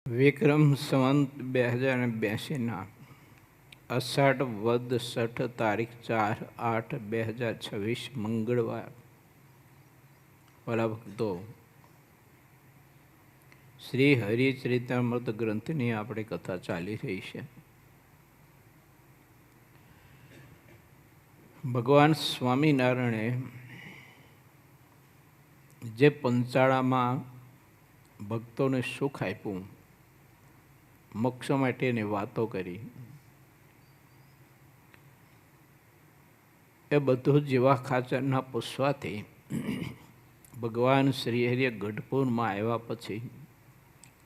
વિક્રમ સંવંત 2082 અષાઢ વદ 6 તારીખ 4/8/2026 મંગળવાર. વાલા ભક્તો, શ્રી હરિચરિતામૃત ગ્રંથની આપણે કથા ચાલી રહી છે. ભગવાન સ્વામિનારાયણે જે પંચાળામાં ભક્તોને સુખ આપ્યું, મોક્ષ માટેની વાતો કરી, એ બધું જીવા ખાચરના પૂછવાથી ભગવાન શ્રી હરિએ ગઢપુરમાં આવ્યા પછી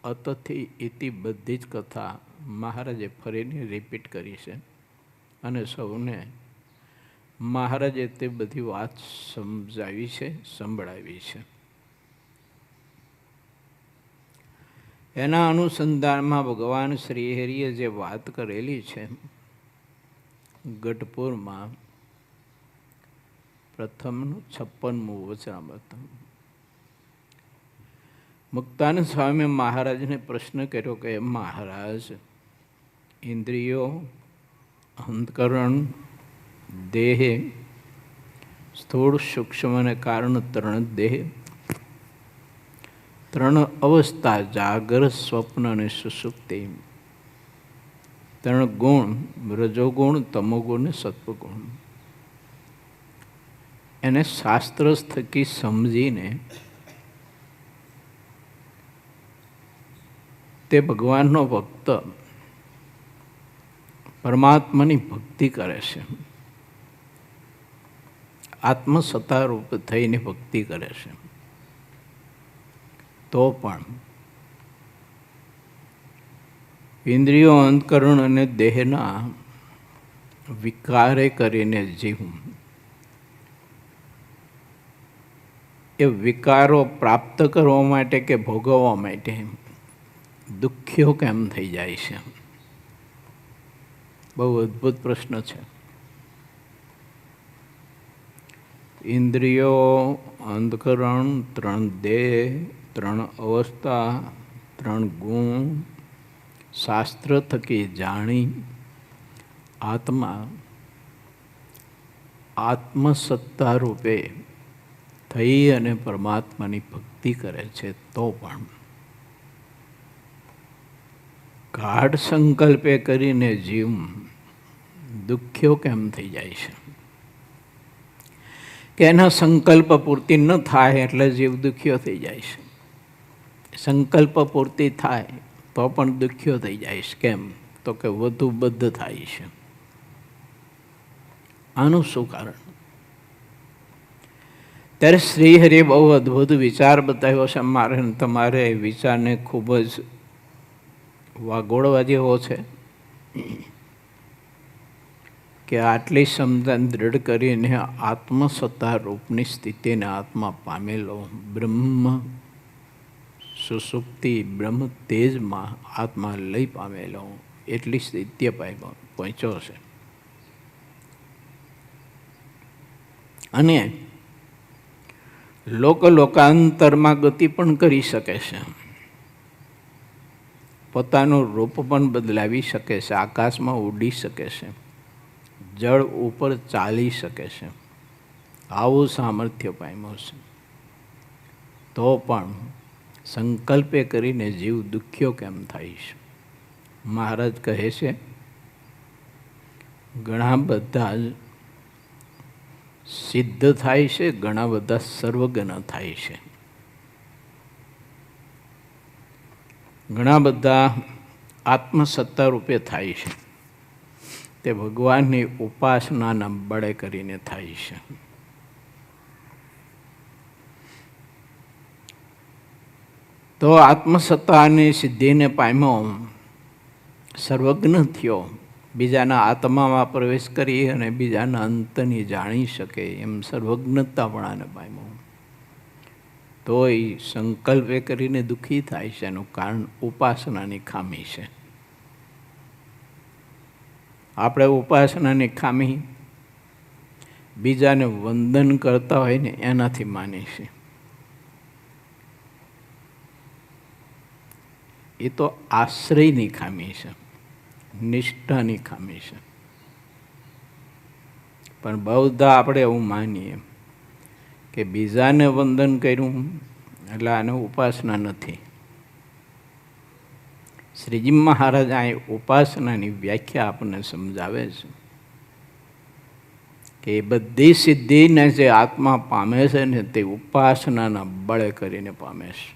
અતથી ઇતિ બધી જ કથા મહારાજે ફરીને રિપીટ કરી છે અને સૌને મહારાજે તે બધી વાત સમજાવી છે, સંભળાવી છે. એના અનુસંધાનમાં ભગવાન શ્રી હરિએ જે વાત કરેલી છે, ગઢપુરમાં પ્રથમનું 56મું વચનામૃત. મુક્તાનંદ સ્વામી મહારાજને પ્રશ્ન કર્યો કે મહારાજ, ઇન્દ્રિયો, અંતકરણ, દેહ, સ્થૂળ, સૂક્ષ્મ અને કારણ, ત્રણ દેહ, ત્રણ અવસ્થા, જાગ્રત, સ્વપ્ન અને સુષુપ્તિ, ત્રણ ગુણ, રજોગુણ, તમોગુણ અને સત્વગુણ, એને શાસ્ત્ર થકી સમજીને તે ભગવાનનો ભક્ત પરમાત્માની ભક્તિ કરે છે, આત્મસત્તા રૂપ થઈને ભક્તિ કરે છે. તો પણ ઇન્દ્રિયો, અંતકરણ અને દેહના વિકારે કરીને જીવ એ વિકારો પ્રાપ્ત કરવા માટે કે ભોગવવા માટે દુખ્યો કેમ થઈ જાય છે? બહુ અદ્ભુત પ્રશ્ન છે. ઇન્દ્રિયો, અંતકરણ, ત્રણ દેહ, ત્રણ અવસ્થા, ત્રણ ગુણ, શાસ્ત્ર થકી જાણી આત્મસત્તા રૂપે થઈ અને પરમાત્માની ભક્તિ કરે છે, તો પણ ગાઢ સંકલ્પે કરીને જીવ દુખ્યો કેમ થઈ જાય છે? કે એના સંકલ્પ પૂર્તિ ન થાય એટલે જીવ દુખ્યો થઈ જાય છે. સંકલ્પ પૂર્તિ થાય તો પણ દુખ્યો થઈ જાય છે. કેમ? તો કે વધુ બદ્ધ થાય છે. આનું શું કારણ? ત્યારે શ્રી હરિ બહુ અદ્ભુત વિચાર બતાવ્યો છે. મારે તમારે વિચારને ખૂબ જ વાગોળવા જેવો છે કે આટલી સમજણ દૃઢ કરીને આત્મસત્તા રૂપની સ્થિતિને આત્મા પામેલો, બ્રહ્મ સુષુપ્તિ બ્રહ્મ તેજમાં આત્મા લઈ પામેલો, એટલી સ્થિતિ પહોંચ્યો છે. અને લોકાંતરમાં ગતિ પણ કરી શકે છે, પોતાનું રૂપ પણ બદલાવી શકે છે, આકાશમાં ઉડી શકે છે, જળ ઉપર ચાલી શકે છે. આવું સામર્થ્ય પામ્યો છે. તો પણ સંકલ્પે કરીને જીવ દુખ્યો કેમ થાય છે? મહારાજ કહે છે, ઘણા બધા સિદ્ધ થાય છે, ઘણા બધા સર્વજ્ઞ થાય છે, ઘણા બધા આત્મસત્તા રૂપે થાય છે. તે ભગવાનની ઉપાસનાના બળે કરીને થાય છે. તો આત્મસત્તાની સિદ્ધિને પામ્યો, સર્વજ્ઞ થયો, બીજાના આત્મામાં પ્રવેશ કરી અને બીજાના અંતની જાણી શકે એમ સર્વજ્ઞતાપણાને પામ્યો, તોય સંકલ્પે કરીને દુઃખી થાય છે. એનું કારણ ઉપાસનાની ખામી છે. આપણે ઉપાસનાની ખામી બીજાને વંદન કરતા હોય ને એનાથી માની છે. એ તો આશ્રયની ખામી છે, નિષ્ઠાની ખામી છે. પણ બૌદ્ધ આપણે એવું માનીએ કે બીજાને વંદન કર્યું એટલે આને ઉપાસના નથી. શ્રીજી મહારાજ આ ઉપાસનાની વ્યાખ્યા આપણને સમજાવે છે કે એ બધી સિદ્ધિને જે આત્મા પામે છે ને તે ઉપાસનાના બળે કરીને પામે છે.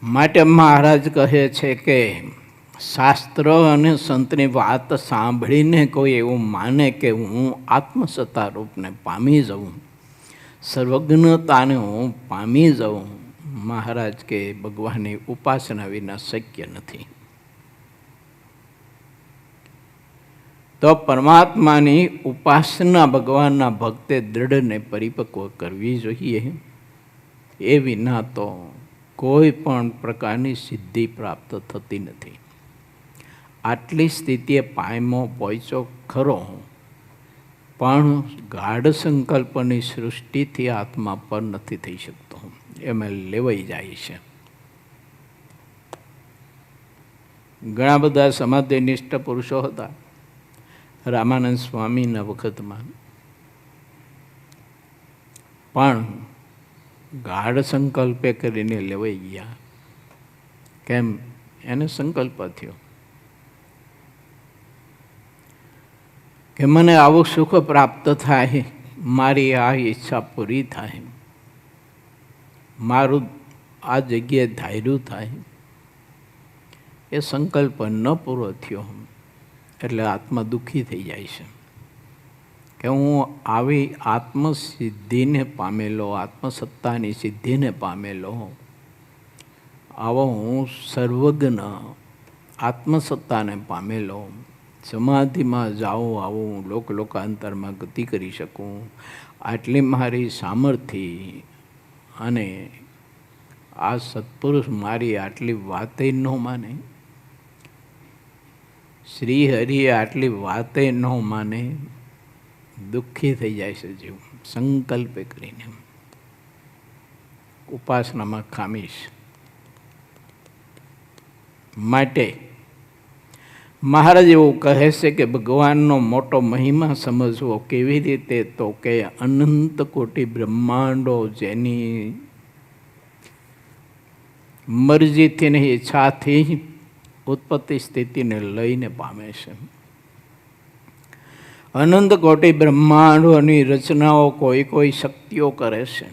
માટે મહારાજ કહે છે કે શાસ્ત્ર અને સંતની વાત સાંભળીને કોઈ એવું માને કે હું આત્મસત્તા રૂપને પામી જાઉં, સર્વજ્ઞતાને હું પામી જાઉં, મહારાજ કે ભગવાનની ઉપાસના વિના શક્ય નથી. તો પરમાત્માની ઉપાસના ભગવાનના ભક્તે દૃઢ ને પરિપક્વ કરવી જોઈએ. એ વિના તો કોઈ પણ પ્રકારની સિદ્ધિ પ્રાપ્ત થતી નથી. આટલી સ્થિતિએ પાયમો પહોંચ્યો ખરો, પણ ગાઢ સંકલ્પની સૃષ્ટિથી આત્મા પર નથી થઈ શકતો, એમાં લેવાઈ જાય છે. ઘણા બધા સમાધિનિષ્ઠ પુરુષો હતા રામાનંદ સ્વામીના વખતમાં, પણ ગાઢ સંકલ્પે કરીને લેવાઈ ગયા. કેમ? એને સંકલ્પ થયો કે મને આવું સુખ પ્રાપ્ત થાય, મારી આ ઈચ્છા પૂરી થાય, મારું આ જગ્યાએ ધાર્યું થાય. એ સંકલ્પ ન પૂરો થયો એટલે આત્મા દુઃખી થઈ જાય છે કે હું આવી આત્મસિદ્ધિને પામેલો, આત્મસત્તાની સિદ્ધિને પામેલો, આવો હું સર્વજ્ઞ આત્મસત્તાને પામેલો, સમાધિમાં જાઉં આવું લોકાંતરમાં ગતિ કરી શકું, આટલી મારી સામર્થ્ય અને આ સત્પુરુષ મારી આટલી વાતે ન માને, શ્રી હરિએ આટલી વાતે ન માને, દુઃખી થઈ જાય છે જીવ સંકલ્પે કરીને. ઉપાસનામાં ખામી છે. માટે મહારાજ એવું કહે છે કે ભગવાનનો મોટો મહિમા સમજવો કેવી રીતે, તો કે અનંત કોટી બ્રહ્માંડો જેની મરજીથી ને ઈચ્છાથી ઉત્પત્તિ સ્થિતિને લઈને પામે છે. અનંત કોટી બ્રહ્માંડોની રચનાઓ કોઈ શક્તિઓ કરે છે,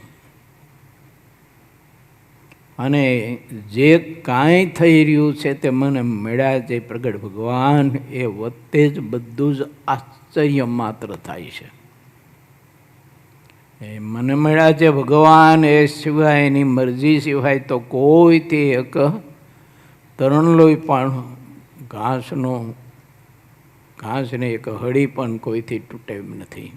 અને જે કાંઈ થઈ રહ્યું છે તે મને મળ્યા જે પ્રગટ ભગવાન, એ વચ્ચે જ બધું જ આશ્ચર્ય માત્ર થાય છે. એ મને મળ્યા જે ભગવાન, એ સિવાય એની મરજી સિવાય તો કોઈથી એક તરણલોય પણ ઘાસને એક હળી પણ કોઈથી તૂટે એમ નથી.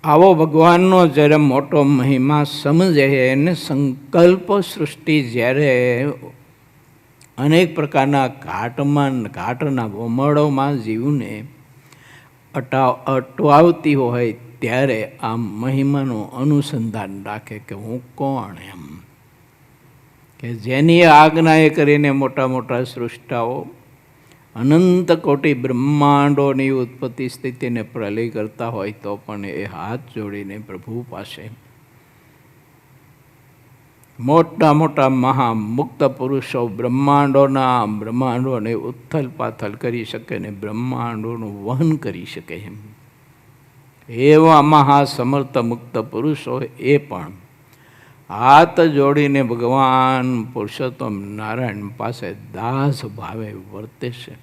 આવો ભગવાનનો જ્યારે મોટો મહિમા સમજે, એને સંકલ્પ સૃષ્ટિ જ્યારે અનેક પ્રકારના ઘાટના વમળોમાં જીવને અટવાવતી હોય, ત્યારે આ મહિમાનું અનુસંધાન રાખે કે હું કોણ એમ, કે જેની આજ્ઞાએ કરીને મોટા મોટા સૃષ્ટાઓ અનંત કોટી બ્રહ્માંડોની ઉત્પત્તિ સ્થિતિને પ્રલય કરતા હોય તો પણ એ હાથ જોડીને પ્રભુ પાસે મોટા મોટા મહામુક્ત પુરુષો બ્રહ્માંડોને ઉથલ પાથલ કરી શકે ને બ્રહ્માંડોનું વહન કરી શકે એમ એવા મહાસમર્થ મુક્ત પુરુષો એ પણ હાથ જોડીને ભગવાન પુરુષોત્તમ નારાયણ પાસે દાસ ભાવે વર્તે છે.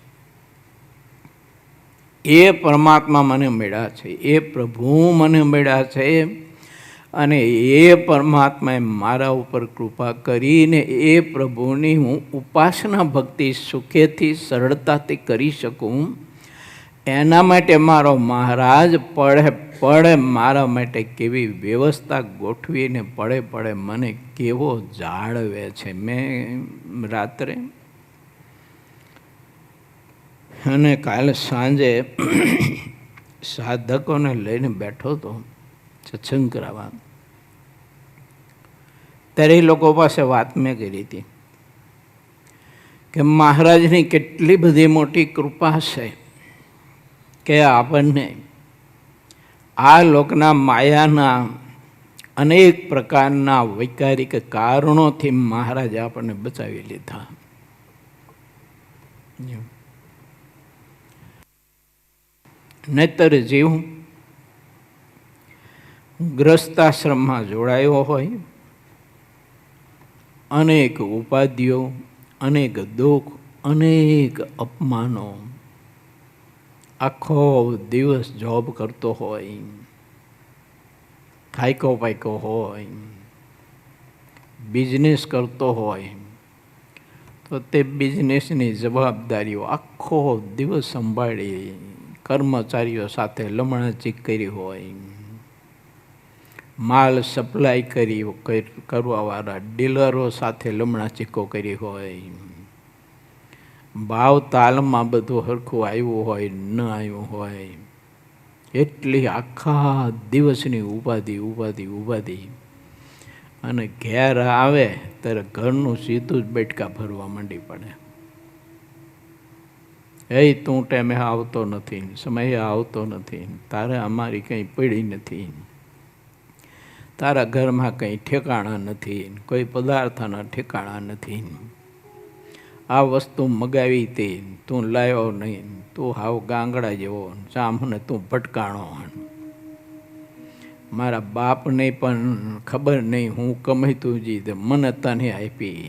એ પરમાત્મા મને મળ્યા છે, એ પ્રભુ મને મળ્યા છે, અને એ પરમાત્માએ મારા ઉપર કૃપા કરીને એ પ્રભુની હું ઉપાસના ભક્તિ સુખેથી સરળતાથી કરી શકું, એના માટે મારો મહારાજ પડે મારા માટે કેવી વ્યવસ્થા ગોઠવીને પડે મને કેવો જાળવે છે. મેં રાત્રે અને કાલે સાંજે સાધકોને લઈને બેઠો હતો, સત્સંગ કરાવવા. ત્યારે એ લોકો પાસે વાત મેં કરી હતી કે મહારાજની કેટલી બધી મોટી કૃપા છે કે આપણને આ લોકના માયાના અનેક પ્રકારના વૈચારિક કારણોથી મહારાજ આપણને બચાવી લીધા. નહીતર જીવ ગ્રસ્તાશ્રમમાં જોડાયો હોય, અનેક ઉપાધિઓ, અનેક દુઃખ, અનેક અપમાનો, આખો દિવસ જોબ કરતો હોય, થાયકો પાયકો હોય, બિઝનેસ કરતો હોય, તો તે બિઝનેસની જવાબદારીઓ આખો દિવસ સંભાળી, કર્મચારીઓ સાથે લમણાચીક કરી હોય, માલ સપ્લાય કરવાવાળા ડીલરો સાથે લમણાચીકો કરી હોય, ભાવ તાલમાં બધું સરખું આવ્યું હોય ન આવ્યું હોય, એટલી આખા દિવસની ઉપાધિ અને ઘેર આવે ત્યારે ઘરનું સીધું જ બેઠકા ભરવા માંડી પડે. તું ટાઈમે આવતો નથી, સમયે આવતો નથી, તારે અમારી કંઈ પડી નથી, તારા ઘરમાં કંઈ ઠેકાણા નથી, કોઈ પદાર્થના ઠેકાણા નથી, આ વસ્તુ મગાવી હતી તું લાવ્યો નહીં, તું હાવ ગાંગડા જેવો, સામને તું ભટકાણો, મારા બાપને પણ ખબર નહીં હું કમાતું જી મને તને આપી.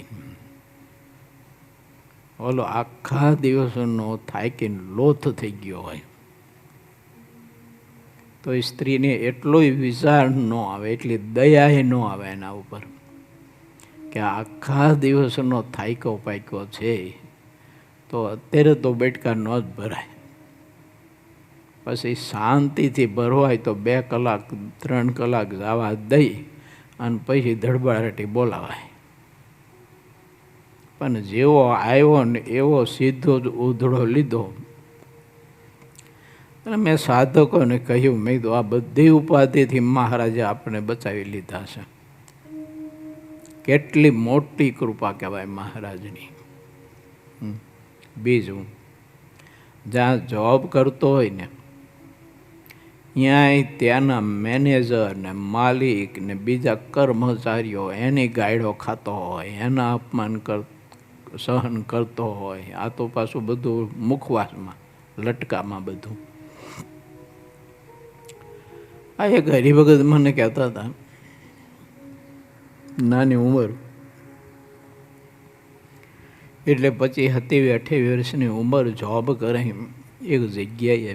ઓલો આખા દિવસનો થાકીને લોથ થઈ ગયો હોય તો સ્ત્રીને એટલો વિચાર ન આવે, એટલી દયા ન આવે એના ઉપર કે આખા દિવસનો થાક્યો પાક્યો છે તો અત્યારે તો બેઠકા ન જ ભરાય, પછી શાંતિથી ભરવાય તો 2 કલાક 3 કલાક જવા દઈ અને પછી ધડબાડટી બોલાવાય. પણ જેવો આવ્યો ને એવો સીધો જ ઉધડો લીધો. અને મેં સાધકોને કહ્યું, મેં કીધું આ બધી ઉપાધિથી મહારાજે આપણે બચાવી લીધા છે. કેટલી મોટી કૃપા કહેવાય મહારાજની. બીજું, જ્યાં જોબ કરતો હોય ને ત્યાંના મેનેજર ને માલિક ને બીજા કર્મચારીઓ એની ગાયડો ખાતો હોય, એના અપમાન સહન કરતો હોય. આ તો પાછું બધું મુખવાસમાં લટકામાં બધું. આ એક હરિભગત મને કહેતા હતા, નાની ઉંમર એટલે 27-28 વર્ષની ઉંમર, જોબ કરે એક જગ્યાએ.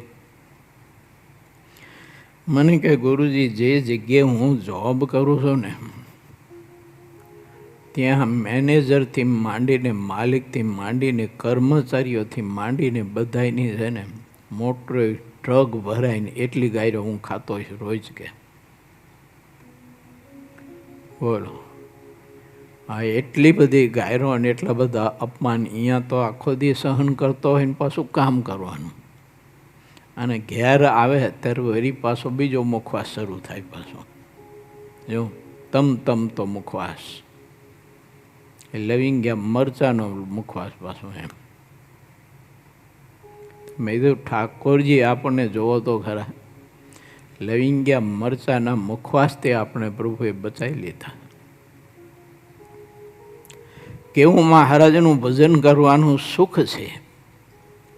મને કહે, ગુરુજી જે જગ્યાએ હું જોબ કરું છું ને ત્યાં મેનેજરથી માંડીને, માલિકથી માંડીને, કર્મચારીઓથી માંડીને બધાની છે ને મોટો ટ્રક ભરાઈને એટલી ગાયરો હું ખાતો છું રોજ. કે બોલો, હા એટલી બધી ગાયરો અને એટલા બધા અપમાન અહીંયા તો આખો દી સહન કરતો હોય ને પાછું કામ કરવાનું, અને ઘેર આવે ત્યારે વળી પાછો બીજો મુખવાસ શરૂ થાય. પાછો જો તમ તો મુખવાસ, લવિંગ્યા મરચાનો મુખવાસ પાછો એમ. મેં કીધું ઠાકોરજી આપણને જોવો તો ખરા, લવિંગ્યા મરચાના મુખવાસથી આપણે પ્રભુએ બચાવી લીધા. કેવું મહારાજનું ભજન કરવાનું સુખ છે,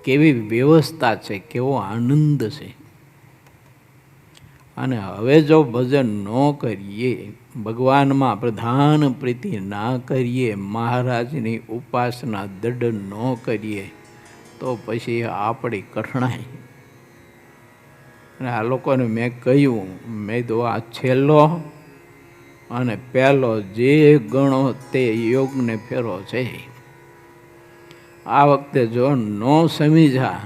કેવી વ્યવસ્થા છે, કેવો આનંદ છે. અને હવે જો ભજન ન કરીએ, ભગવાનમાં પ્રધાન પ્રીતિ ના કરીએ, મહારાજની ઉપાસના દૃઢ ન કરીએ તો પછી આપણી કઠણાઈ. અને આ લોકોને મેં કહ્યું, મેં તો આ છેલ્લો અને પહેલો જે ગણો તે યોગને ફેરો છે. આ વખતે જો ન સમજ્યા,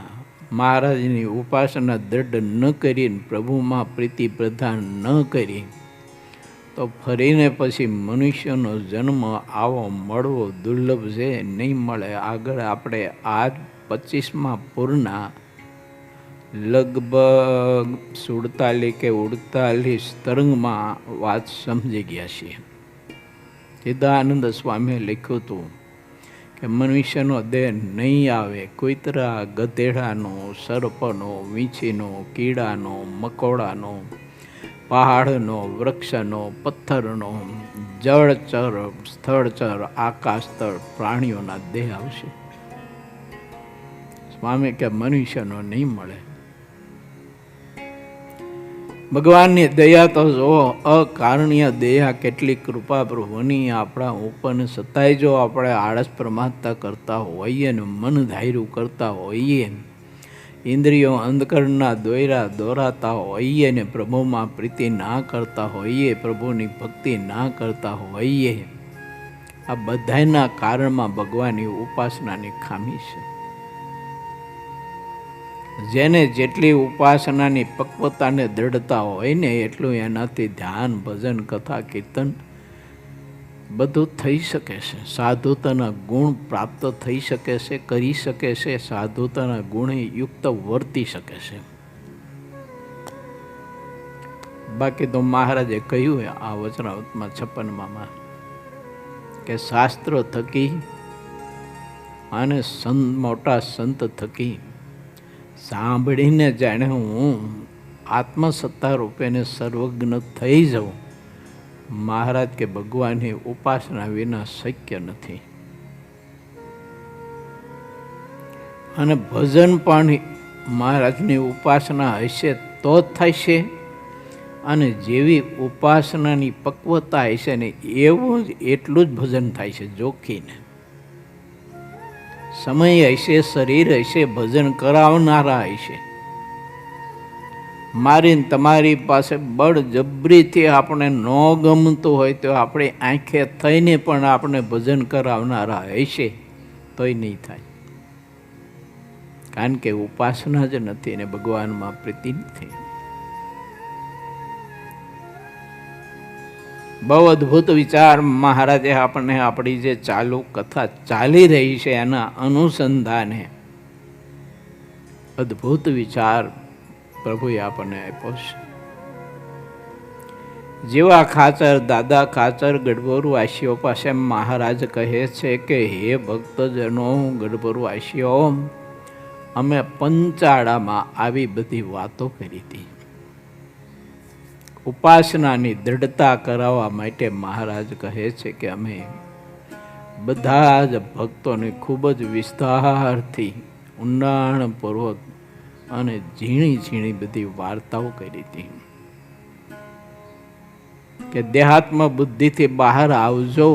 મહારાજની ઉપાસના દૃઢ ન કરીને, પ્રભુમાં પ્રીતિ પ્રધાન ન કરી, તો ફરીને પછી મનુષ્યનો જન્મ આવો મળવો દુર્લભ છે, નહીં મળે. આગળ આપણે આ 25મા પૂરના લગભગ 47 કે 48 તરંગમાં વાત સમજી ગયા છીએ. સિદ્ધાનંદ સ્વામીએ લખ્યું હતું કે મનુષ્યનો દેહ નહીં આવે, કૂતરા, ગધેડાનો, સર્પનો, વીંછીનો, કીડાનો, મકોડાનો, પહાડનો, વૃક્ષનો, પથ્થરનો, જળચર, સ્થળચર, આકાશતળ પ્રાણીઓના દેહ આવશે. સ્વામી કે મનુષ્યનો નહીં મળે. ભગવાનની દયા તો જો અકારણીય દયા, કેટલી કૃપા પ્રભુની આપણા ઉપર. છતાંય જો આપણે આળસ પ્રમાદતા કરતા હોઈએ ને મન ધાર્યું કરતા હોઈએ, ઇન્દ્રિયો અંધકરણના દોયરા દોરાતા હોઈએ ને પ્રભુમાં પ્રીતિ ના કરતા હોઈએ, પ્રભુની ભક્તિ ના કરતા હોઈએ, આ બધાના કારણમાં ભગવાનની ઉપાસનાની ખામી છે. જેને જેટલી ઉપાસનાની પક્વતાને દૃઢતા હોય ને એટલું એનાથી ધ્યાન, ભજન, કથા, કીર્તન બધું થઈ શકે છે. સાધુતાના ગુણ પ્રાપ્ત થઈ શકે છે, કરી શકે છે. સાધુતાના ગુણે યુક્ત વર્તી શકે છે. બાકી તો મહારાજે કહ્યું આ વચનાવતમાં 56માં કે શાસ્ત્રો થકી અને મોટા સંત થકી સાંભળીને જાણે હું આત્મસત્તા રૂપેને સર્વજ્ઞ થઈ જાઉં. મહારાજ કે ભગવાનની ઉપાસના વિના શક્ય નથી. અને ભજન પણ મહારાજની ઉપાસના હશે તો જ થશે. અને જેવી ઉપાસનાની પક્વતા હશે ને એવું જ એટલું જ ભજન થાય છે. જોખીને સમય હશે, શરીર હશે, ભજન કરાવનારા હશે. મારી તમારી પાસે બળજબરીથી આપણે ન ગમતું હોય તો આપણે આંખે થઈને પણ આપણે ભજન કરાવનારા હશે તોય નહીં થાય. કારણ કે ઉપાસના જ નથી ને ભગવાનમાં પ્રીતિ નથી. બહુ અદ્ભુત વિચાર મહારાજે આપણને આપણી જે ચાલુ કથા ચાલી રહી છે એના અનુસંધાને અદ્ભુત વિચાર પ્રભુએ આપણને આપ્યો છે. જેવા ખાચર, દાદા ખાચર ગઢબોરવાસીઓ પાસે મહારાજ કહે છે કે હે ભક્તજનો, ગઢબોરવાસીઓ, અમે પંચાળામાં આવી બધી વાતો કરી હતી. ઉપાસનાની દૃઢતા કરાવવા માટે મહારાજ કહે છે કે અમે બધા જ ભક્તોને ખૂબ જ વિસ્તારથી, ઊંડાણપૂર્વક અને ઝીણી ઝીણી બધી વાર્તાઓ કરી હતી કે દેહાત્મ બુદ્ધિથી બહાર આવજો.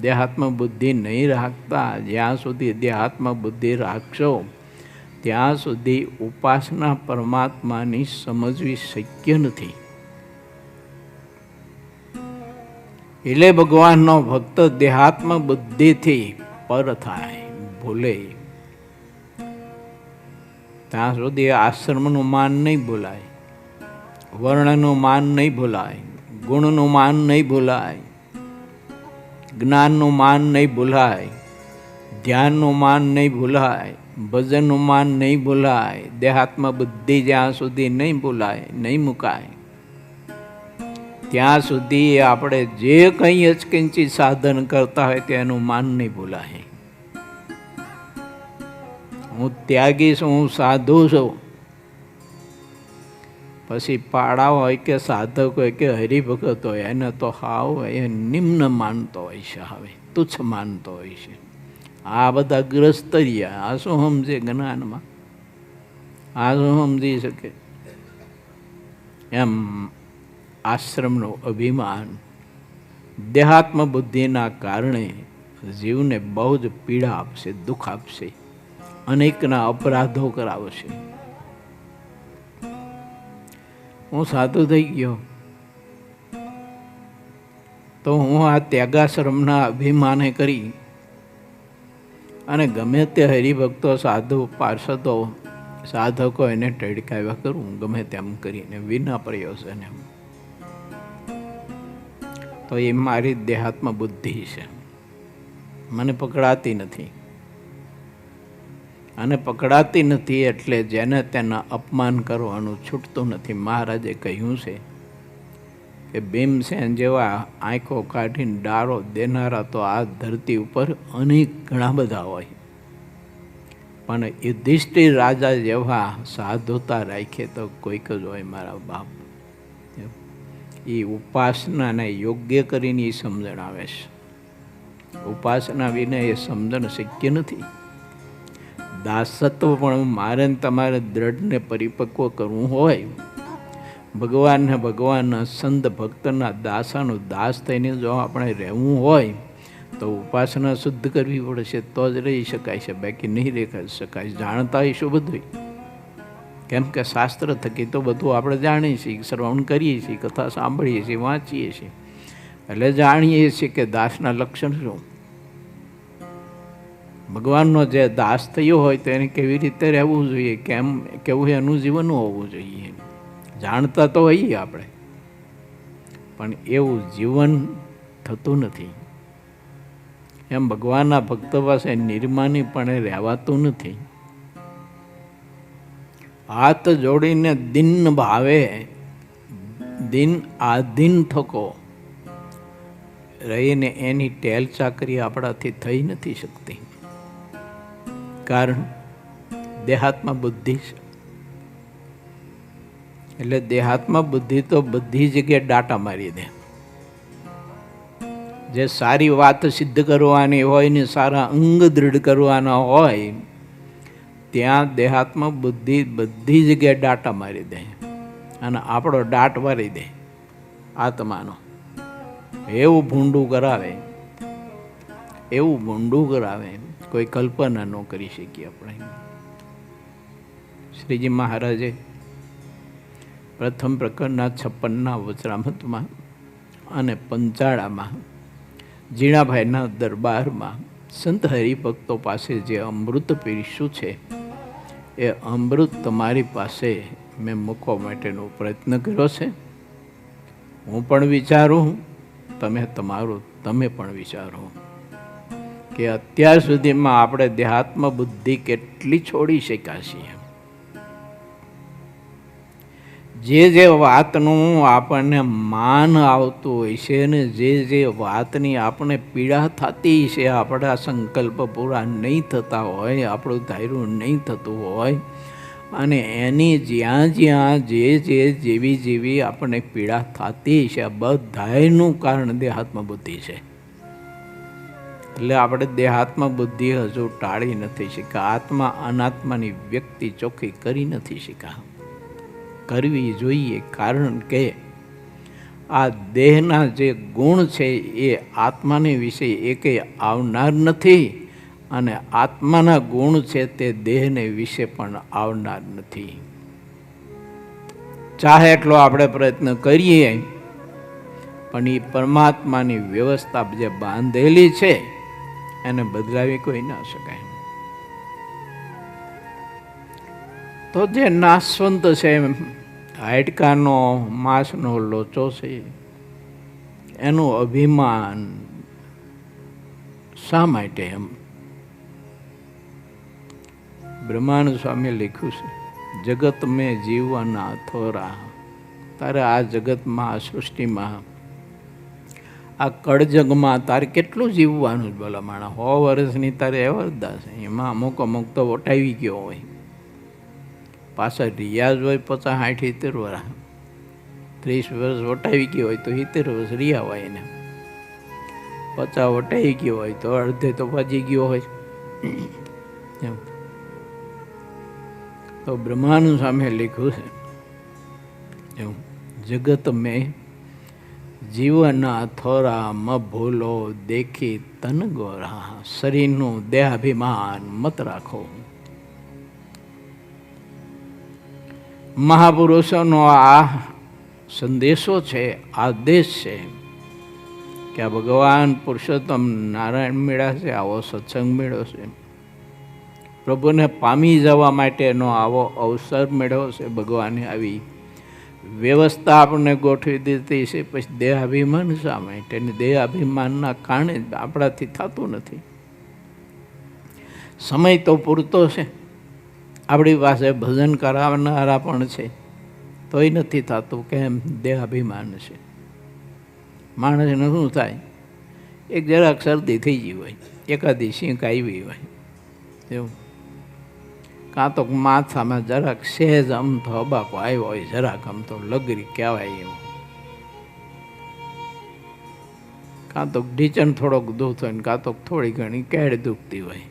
દેહાત્મ બુદ્ધિ નહીં રાખતા, જ્યાં સુધી દેહાત્મ બુદ્ધિ રાખશો ત્યાં સુધી ઉપાસના પરમાત્માની સમજવી શક્ય નથી. એટલે ભગવાનનો ભક્ત દેહાત્મ બુદ્ધિથી પર થાય, ભૂલે ત્યાં સુધી આશ્રમનું માન નહીં ભૂલાય, વર્ણનું માન નહીં ભૂલાય, ગુણનું માન નહીં ભૂલાય, જ્ઞાનનું માન નહીં ભૂલાય, ધ્યાનનું માન નહીં ભૂલાય, ભજનનું માન નહીં ભૂલાય. દેહાત્મ બુદ્ધિ જ્યાં સુધી નહીં ભૂલાય, નહીં મુકાય ત્યાં સુધી આપણે જે કંઈ અચકંચી સાધન કરતા હોય તેનું માન નહીં ભૂલાય. હું ત્યાગી છું, હું સાધુ છું. પછી પાડા હોય કે સાધક હોય કે હરિભગત હોય એને તો હાવ એ નિમ્ન માનતો હોય છે, હવે તુચ્છ માનતો હોય છે. આ બધા ગ્રસ્ત રહ્યા. આ શું સમજે જ્ઞાનમાં? આ શું સમજી શકે? એમ આશ્રમનું અભિમાન દેહાત્મ બુદ્ધિના કારણે જીવને બહુ જ પીડા આપશે, દુઃખ આપશે, અનેકના અપરાધો કરાવશે. હું સાધુ થઈ ગયો તો હું આ ત્યાગાશ્રમના અભિમાને કરી અને ગમે તે હરિભક્તો, સાધુ, પાર્ષદો, સાધકો એને ટડકાવ્યા કરું ગમે તેમ કરીને વિના પ્રયોજન. એમ તો એ મારી દેહાત્મ બુદ્ધિ છે, મને પકડાતી નથી. અને પકડાતી નથી, એટલે જેને તેના અપમાન કરવાનું છૂટતું નથી. મહારાજે કહ્યું છે કે ભીમસેન જેવા આંખો કાઢીને ડારો દેનારા તો આ ધરતી ઉપર અનેક ઘણા બધા હોય, પણ યુધિષ્ઠિર રાજા જેવા સાધુતા રાખે તો કોઈક જ હોય મારા બાપ. એ ઉપાસનાને યોગ્ય કરીને એ સમજણ આવે છે. ઉપાસના વિના એ સમજણ શક્ય નથી. દાસત્વ પણ મારે તમારે દ્રઢ ને પરિપક્વ કરવું હોય, ભગવાનને ભગવાનના સંત ભક્તના દાસાનો દાસ થઈને જો આપણે રહેવું હોય તો ઉપાસના શુદ્ધ કરવી પડશે, તો જ રહી શકાય છે, બાકી નહીં રહી શકાય. જાણતા હશું બધું, કેમ કે શાસ્ત્ર થકી તો બધું આપણે જાણીએ છીએ, શ્રવણ કરીએ છીએ, કથા સાંભળીએ છીએ, વાંચીએ છીએ, એટલે જાણીએ છીએ કે દાસના લક્ષણ શું. ભગવાનનો જે દાસ થયો હોય તો એને કેવી રીતે રહેવું જોઈએ, કેવું એનું જીવન હોવું જોઈએ, જાણતા તો હોઈએ આપણે, પણ એવું જીવન થતું નથી. એમ ભગવાનના ભક્ત પાસે નિર્માનીપણે રહેવાતું નથી. હાથ જોડીને દિન ભાવે દિન આધીન થકો રહીને એની ટેલ ચાકરી આપણાથી થઈ નથી શકતી. કારણ દેહાત્મા બુદ્ધિ છે. એટલે દેહાત્મા બુદ્ધિ તો બધી જગ્યાએ ડાટા મારી દે. જે સારી વાત સિદ્ધ કરવાની હોય ને સારા અંગ દૃઢ કરવાના હોય ત્યાં દેહાત્મા બુદ્ધિ બધી જગ્યાએ ડાટા મારી દે અને આપણો દાટ વારી દે આત્માનો. એવું ભૂંડું કરાવે, એવું ભૂંડું કરાવે, કોઈ કલ્પના ન કરી શકીએ આપણે. શ્રીજી મહારાજે પ્રથમ પ્રકરણના 56ના વચરામૃતમાં અને પંચાળામાં જીણાભાઈના દરબારમાં સંત હરિભક્તો પાસે જે અમૃત પીરસ્યું છે એ અમૃત તમારી પાસે મેં મૂકવા માટેનો પ્રયત્ન કર્યો છે. હું પણ વિચારું, તમે પણ વિચારો કે અત્યાર સુધીમાં આપણે દેહાત્મ બુદ્ધિ કેટલી છોડી શક્યા છીએ. જે વાતનું આપણને માન આવતું હોય છે ને જે વાતની આપણે પીડા થતી છે, આપણા સંકલ્પ પૂરા નહીં થતા હોય, આપણું ધાર્યું નહીં થતું હોય, અને એની જ્યાં જેવી આપણને પીડા થતી છે, બધાયનું કારણ દેહાત્મ બુદ્ધિ છે. એટલે આપણે દેહાત્મ બુદ્ધિ હજુ ટાળી નથી શક્યા. આત્મા અનાત્માની વ્યક્તિ ચોખ્ખી કરી નથી શક્યા. કરવી જોઈએ, કારણ કે આ દેહના જે ગુણ છે એ આત્માને વિશે એકેય આવનાર નથી, અને આત્માના ગુણ છે તે દેહને વિશે પણ આવનાર નથી. ચાહે એટલો આપણે પ્રયત્ન કરીએ પણ એ પરમાત્માની વ્યવસ્થા જે બાંધેલી છે એને બદલાવી કોઈ ના શકાય. તો જે નાશવંત છે, હાડકાનો માંસનો લોચો છે, એનું અભિમાન શા માટે? એમ બ્રહ્માનંદ સ્વામીએ લખ્યું છે, જગત મેં જીવવાના થોરા. તારે આ જગતમાં, આ સૃષ્ટિમાં, આ કળજગમાં તારે કેટલું જીવવાનું જ બોલા માણા. 100 વર્ષની તારે એવરદા છે, એમાં અમુક તો વટાવી ગયો હોય, પાછા રિયાઝ હોય 50, 60, 70 વર્ષ, 30 વર્ષ વટાવી ગયો હોય તો 70 વર્ષ રિયા હોય એને, 50 વટાવી ગયો હોય તો અડધે તો ભાજી ગયો હોય. એમ તો બ્રહ્માનંદ સ્વામીએ લખ્યું છે એવું, જગત મેં જીવના થોરા મ ભૂલો દેખી તન ગોરા. શરીરનું દેહાભિમાન મત રાખો. મહાપુરુષોનો આ સંદેશો છે, આદેશ છે કે આ ભગવાન પુરુષોત્તમ નારાયણ મેળા છે, આવો સત્સંગ મેળો છે, પ્રભુને પામી જવા માટેનો આવો અવસર મેળવ્યો છે. ભગવાને આવી વ્યવસ્થા આપણને ગોઠવી દીધી છે. પછી દેહાભિમાન શા માટે? દેહાભિમાનના કારણે આપણાથી થતું નથી. સમય તો પૂરતો છે, આપણી પાસે ભજન કરાવનારા પણ છે, તોય નથી થતું. કેમ? દેહાભિમાન છે. માણસને શું થાય, એક જરાક શરદી થઈ ગઈ હોય, એકાદી છીંક આવી હોય, એવું કાં તો માથામાં જરાક સહેજ આમ તો અબાકો આવ્યો હોય, જરાક આમ તો લગરી કહેવાય એવું, કાં તો ઢીચણ થોડોક દુખતો હોય, કાં તો થોડી ઘણી કેળ દુખતી હોય,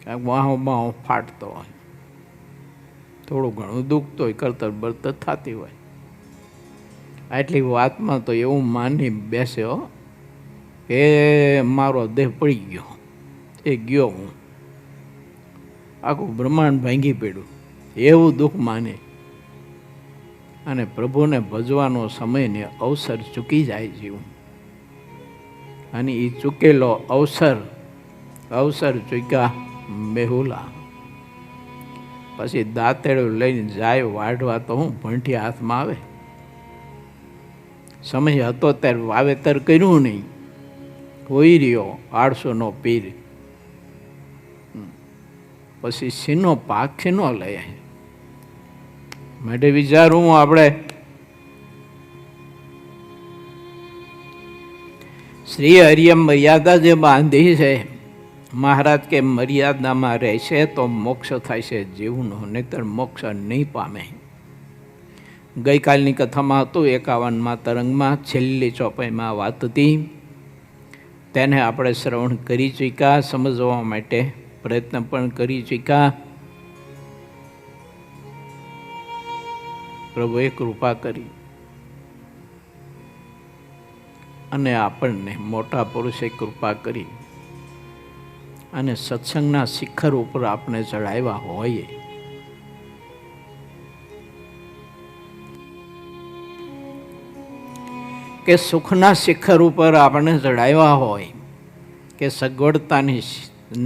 કાંઈક વાહો બાહો ફાટતો હોય, થોડું ઘણું દુખતો હોય, કરતર બરતર થતી હોય. આટલી વાતમાં તો એવું માની બેસ્યો કે મારો દેહ પડી ગયો, એ ગયો હું, આખું બ્રહ્માંડ ભાંગી પડ્યું, એવું દુઃખ માને અને પ્રભુને ભજવાનો સમય ને અવસર ચૂકી જાય જીવ. અને એ ચૂકેલો અવસર ચૂક્યા મેહુલા. પછી દાંતેડું લઈને જાય વાઢવા તો હું ભંઠી હાથમાં આવે. સમય હતો ત્યારે વાવેતર કર્યું નહીં, હોઈ રહ્યો 800નો પીર, પછી સીનો પાક છીનો લઈ. માટે વિચારું આપણે શ્રી હરિએ મર્યાદા જે બાંધી છે, મહારાજ કે મર્યાદામાં રહેશે તો મોક્ષ થાય છે જીવનો, નહીતર મોક્ષ નહીં પામે. ગઈકાલની કથામાં હતું 51મા તરંગમાં છેલ્લી ચોપાઈમાં વાત હતી, તેને આપણે શ્રવણ કરી ચૂક્યા, સમજવા માટે પ્રયત્ન પણ કરી ચૂક્યા. પ્રભુએ કૃપા કરી અને આપણને મોટા પુરુષે કૃપા કરી અને સત્સંગના શિખર ઉપર આપણે ચડાવ્યા હોઈએ. કે સુખના શિખર ઉપર આપણે ચડાવ્યા હોય, કે સગવડતાની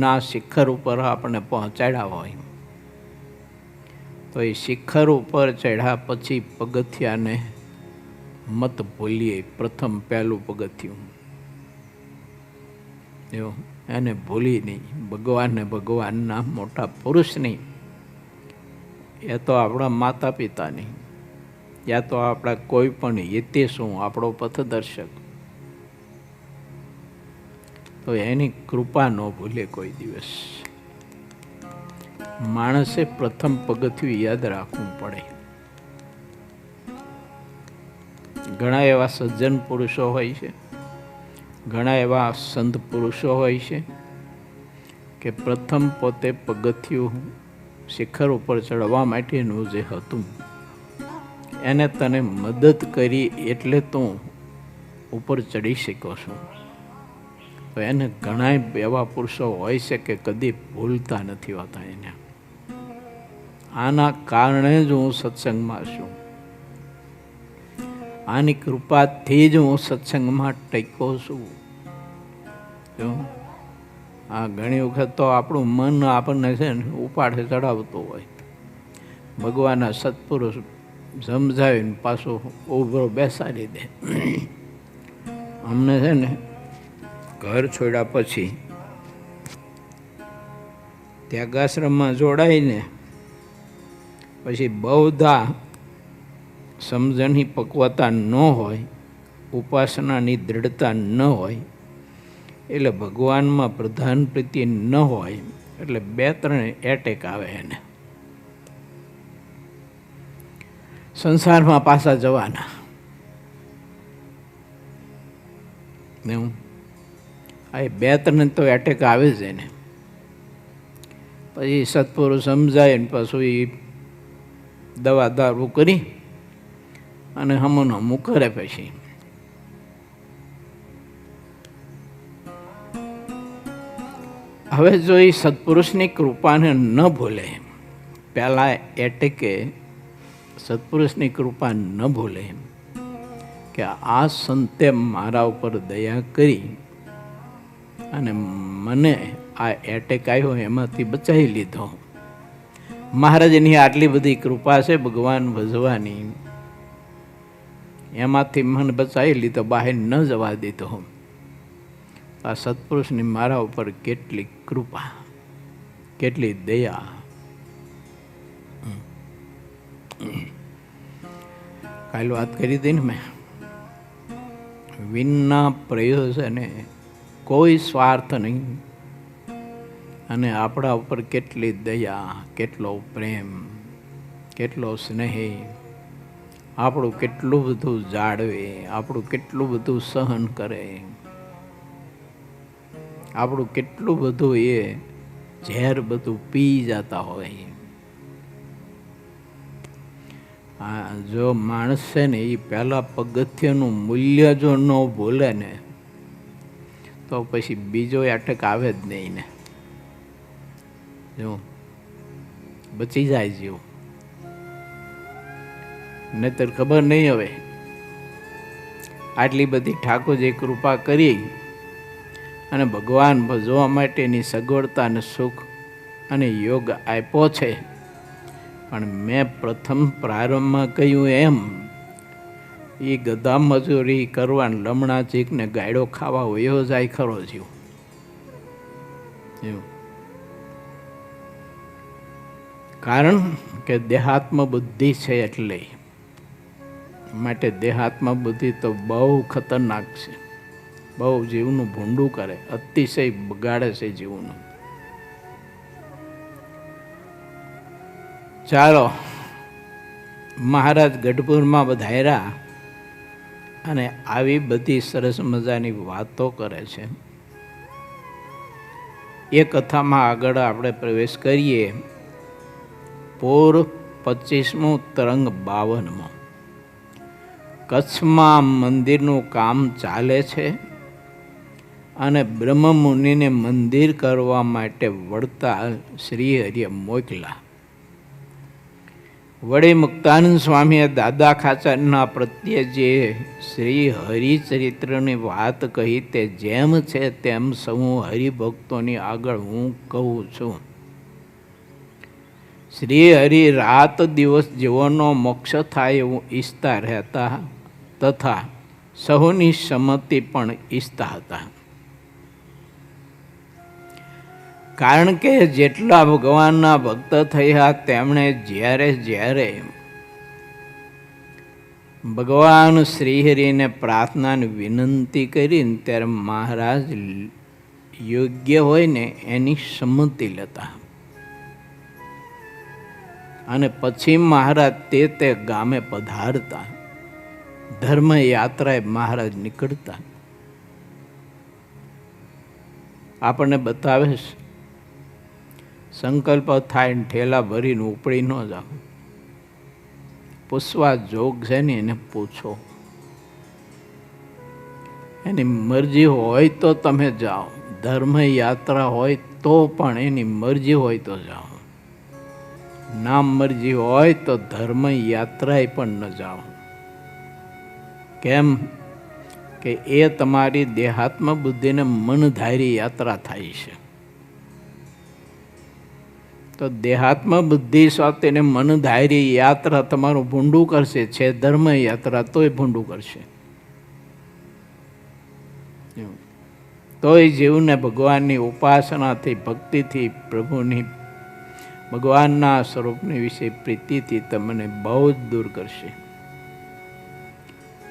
ના શિખર ઉપર આપણે પહોંચાડ્યા હોય, તો એ શિખર ઉપર ચડ્યા પછી પગથિયાને મત ભૂલીએ. પ્રથમ પહેલું પગથિયું એવું એને ભૂલી નહીં. ભગવાનના મોટા પુરુષ નહીં, એ તો આપણા માતા પિતા નહીં, યા તો આપણા કોઈ પણ હિતે શું આપણો પથદર્શક, તો એની કૃપા ન ભૂલે કોઈ દિવસ. માણસે પ્રથમ પગથિયું યાદ રાખવું પડે. ઘણા એવા સજ્જન પુરુષો હોય છે, ઘણા એવા સંત પુરુષો હોય છે કે પ્રથમ પોતે પગથિયું શિખર ઉપર ચડવા માટેનું જે હતું એને તને મદદ કરી એટલે તું ઉપર ચડી શકો છો. તો એને ઘણા એવા પુરુષો હોય છે કે કદી ભૂલતા નથી હોતા એને. આના કારણે જ હું સત્સંગમાં છું, આની કૃપાથી જ હું સત્સંગમાં ટક્યો છું. આ ઘણી વખત તો આપણું મન આપણને છે ને ઉપાડે ચડાવતું હોય. ભગવાનના સત્પુરુષ સમજાવીને પાછું ઉભરો બેસાડી દે. અમને છે ને ઘર છોડ્યા પછી ત્યાગાશ્રમમાં જોડાઈને પછી બહુધા સમજણની પક્વતા ન હોય, ઉપાસનાની દૃઢતા ન હોય, એટલે ભગવાનમાં પ્રધાન પ્રીતિ ન હોય, એટલે 2-3 એટેક આવે એને. સંસારમાં પાછા જવાના. આ 2-3 તો એટેક આવે જ એને. પછી સત્પુરુષ સમજાય ને પાછું એ દવા દારૂ કરી અને હમું કરે. પછી હવે જો એ સત્પુરુષની કૃપાને ન ભૂલે, પહેલા એટેકે સત્પુરુષની કૃપા ન ભૂલે કે આ સંતે મારા ઉપર દયા કરી અને મને આ એટેક આવ્યો એમાંથી બચાવી લીધો. મહારાજની આટલી બધી કૃપા છે ભગવાન ભજવાની, એમાંથી મને બચાવી લીધો, બહાર ન જવા દીધો. આ સત્પુરુષની મારા ઉપર કેટલી કૃપા, કેટલી દયા. કાલે વાત કરી હતી ને મેં, વિના પ્રયોજને કોઈ સ્વાર્થ નહીં, અને આપણા ઉપર કેટલી દયા, કેટલો પ્રેમ, કેટલો સ્નેહ, આપણું કેટલું બધું જાળવે, આપણું કેટલું બધું સહન કરે, આપણું કેટલું બધું એ ઝેર બધું પી જતા હોય. હા, જો માણસ છે ને એ પહેલાં પગથિયાનું મૂલ્ય જો ન ભૂલે ને તો પછી બીજો અટક આવે જ નહીં ને, જો બચી જાય જીવ. નહીતર ખબર નહીં હવે આટલી બધી ઠાકોરજી કૃપા કરી અને ભગવાન ભજવા માટેની સગવડતા અને સુખ અને યોગ આપ્યો છે. પણ મેં પ્રથમ પ્રારંભમાં કહ્યું એમ, એ ગધા મજૂરી કરવા લમણા ચીકને ગાયડો ખાવા વયો જાય ખરો જીવ. કારણ કે દેહાત્મ બુદ્ધિ છે, એટલે માટે દેહાત્મ બુદ્ધિ તો બહુ ખતરનાક છે, બહુ જીવનું ભૂંડું કરે, અતિશય બગાડે છે જીવનું. ચાલો, મહારાજ ગઢપુરમાં વધાર્યા અને આવી બધી સરસ મજાની વાતો કરે છે. એ કથામાં આગળ આપણે પ્રવેશ કરીએ. પોર 25મો તરંગ 52માં કચ્છમાં મંદિરનું કામ ચાલે છે અને બ્રહ્મમુનિને મંદિર કરવા માટે વડતાલ શ્રીહરિએ મોકલા. વળી મુક્તાનંદ સ્વામીએ દાદા ખાચરના પ્રત્યે જે શ્રી હરિચરિત્રની વાત કહી તે જેમ છે તેમ સૌ હરિભક્તોની આગળ હું કહું છું. શ્રી હરિ રાત દિવસ જીવનનો મોક્ષ થાય એવું ઈચ્છતા રહેતા તથા સહુની સંમતિ પણ ઈચ્છતા હતા. કારણ કે જેટલા ભગવાનના ભક્ત થયા તેમણે જ્યારે જ્યારે ભગવાન શ્રીહરિને પ્રાર્થનાની વિનંતી કરીને ત્યારે મહારાજ યોગ્ય હોય ને એની સંમતિ લેતા અને પછી મહારાજ તે ગામે પધારતા. ધર્મ યાત્રાએ મહારાજ નીકળતા. આપણને બતાવે છે, સંકલ્પ થાય ને ઠેલા ભરીને ઉપડી ન જાઓ. પૂછવા જોગ છે ને એને પૂછો, એની મરજી હોય તો તમે જાઓ. ધર્મ યાત્રા હોય તો પણ એની મરજી હોય તો જાઓ, ના મરજી હોય તો ધર્મ યાત્રાએ પણ ન જાઓ. કેમ કે એ તમારી દેહાત્મ બુદ્ધિને મનધારી યાત્રા થાય છે. તો દેહાત્મ બુદ્ધિ સાથેને મનધારી યાત્રા તમારું ભૂંડું કરશે. છે ધર્મ યાત્રા તોય ભૂંડું કરશે. તોય જીવને ભગવાનની ઉપાસનાથી, ભક્તિથી, પ્રભુની ભગવાનના સ્વરૂપની વિશે પ્રીતિથી તમને બહુ જ દૂર કરશે.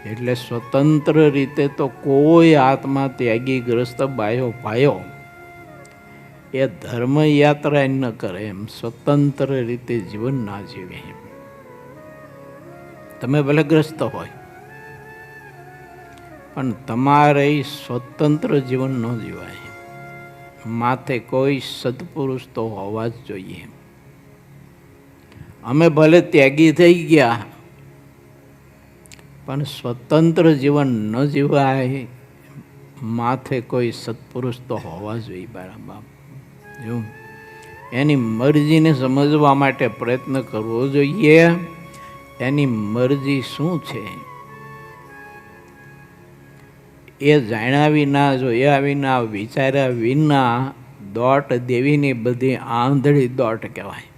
એટલે સ્વતંત્ર રીતે તો કોઈ આત્મા ત્યાગી ગ્રસ્ત બાયો ભાયો એ ધર્મ યાત્રા ન કરે, એમ સ્વતંત્ર રીતે જીવન ના જીવે. તમે ભલે ગ્રસ્ત હોય પણ તમારે સ્વતંત્ર જીવન ન જીવાય. માથે કોઈ સત્પુરુષ તો હોવા જ જોઈએ. અમે ભલે ત્યાગી થઈ ગયા પણ સ્વતંત્ર જીવન ન જીવાય. માથે કોઈ સત્પુરુષ તો હોવા જોઈએ. બરાબર, જો એની મરજીને સમજવા માટે પ્રયત્ન કરવો જોઈએ. એની મરજી શું છે એ જાણ્યા વિના, જોયા વિના, વિચાર્યા વિના દોટ દેવીની બધી આંધળી દોટ કહેવાય.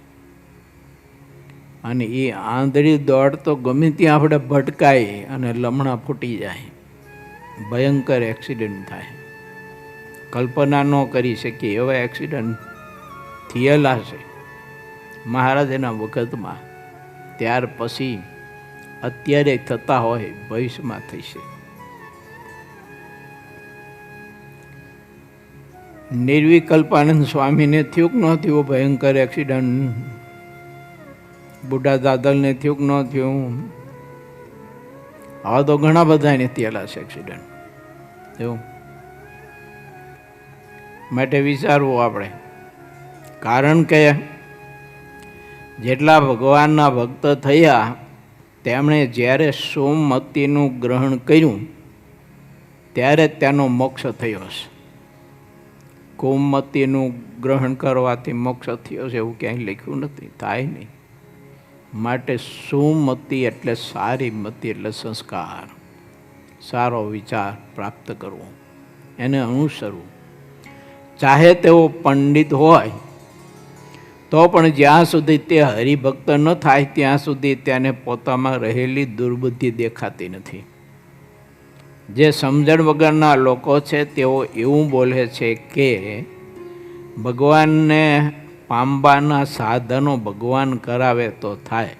અને એ આંધળી દોડ તો ગમે ત્યાં આપણે ભટકાય અને લમણા ફૂટી જાય, ભયંકર એક્સિડન્ટ થાય. કલ્પના ન કરી શકીએ એવા એક્સિડન્ટ થયેલા છે મહારાજના વખતમાં. ત્યાર પછી અત્યારે થતા હોય ભવિષ્યમાં થશે. નિર્વિકલ્પાનંદ સ્વામીને થયું કે ન થયું ભયંકર એક્સિડન્ટ? બુઢા દાદલને થયું કે ન થયું? આવા તો ઘણા બધાને થયેલા છે એક્સિડન્ટ. એવું માટે વિચારવું આપણે. કારણ કે જેટલા ભગવાનના ભક્ત થયા તેમણે જ્યારે સોમમતીનું ગ્રહણ કર્યું ત્યારે તેનો મોક્ષ થયો છે. કોમમતીનું ગ્રહણ કરવાથી મોક્ષ થયો છે એવું ક્યાંય લખ્યું નથી, થાય નહીં. માટે સુમતી એટલે સારી મતી, એટલે સંસ્કાર, સારો વિચાર પ્રાપ્ત કરવો, એને અનુસરવું. ચાહે તેઓ પંડિત હોય તો પણ જ્યાં સુધી તે હરિભક્ત ન થાય ત્યાં સુધી તેને પોતામાં રહેલી દુર્બુદ્ધિ દેખાતી નથી. જે સમજણ વગરના લોકો છે તેઓ એવું બોલે છે કે ભગવાનને પામવાના સાધનો ભગવાન કરાવે તો થાય,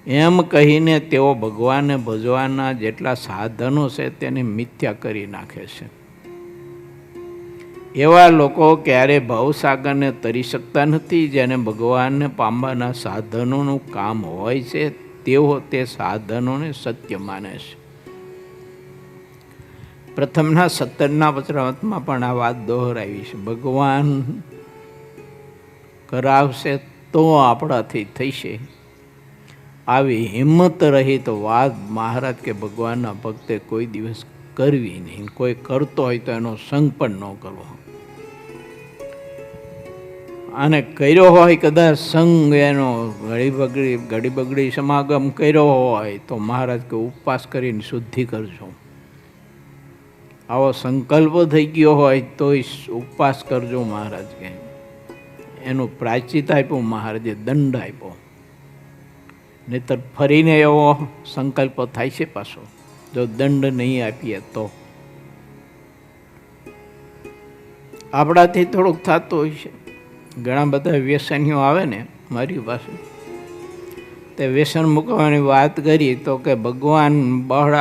એમ કહીને તેઓ ભગવાનને ભજવાના જેટલા સાધનો છે તેને મિથ્યા કરી નાખે છે. એવા લોકો ક્યારે ભવસાગરને તરી શકતા નથી. જેને ભગવાનને પામવાના સાધનોનું કામ હોય છે તેઓ તે સાધનોને સત્ય માને છે. પ્રથમના 17ના વચનામૃતમાં પણ આ વાત દોહરાવી છે. ભગવાન કરાવશે તો આપણાથી થશે, આવી હિંમત રહિત વાત મહારાજ કે ભગવાનના ભક્તે કોઈ દિવસ કરવી નહીં. કોઈ કરતો હોય તો એનો સંગ પણ ન કરવો. અને કર્યો હોય કદાચ સંગ એનો ઘડી બગડી સમાગમ કર્યો હોય તો મહારાજ કે ઉપવાસ કરીને શુદ્ધિ કરજો. આવો સંકલ્પ થઈ ગયો હોય તો ઉપવાસ કરજો મહારાજ કે. એનું પ્રાયશ્ચિત આપ્યું મહારાજે, દંડ આપ્યો. નહીતર ફરીને એવો સંકલ્પ થાય છે પાછો જો દંડ નહીં આપીએ તો. આપણાથી થોડુંક થતું હોય છે. ઘણા બધા વ્યસનીઓ આવે ને મારી પાસે, તે વ્યસન મૂકવાની વાત કરી તો કે ભગવાન બળ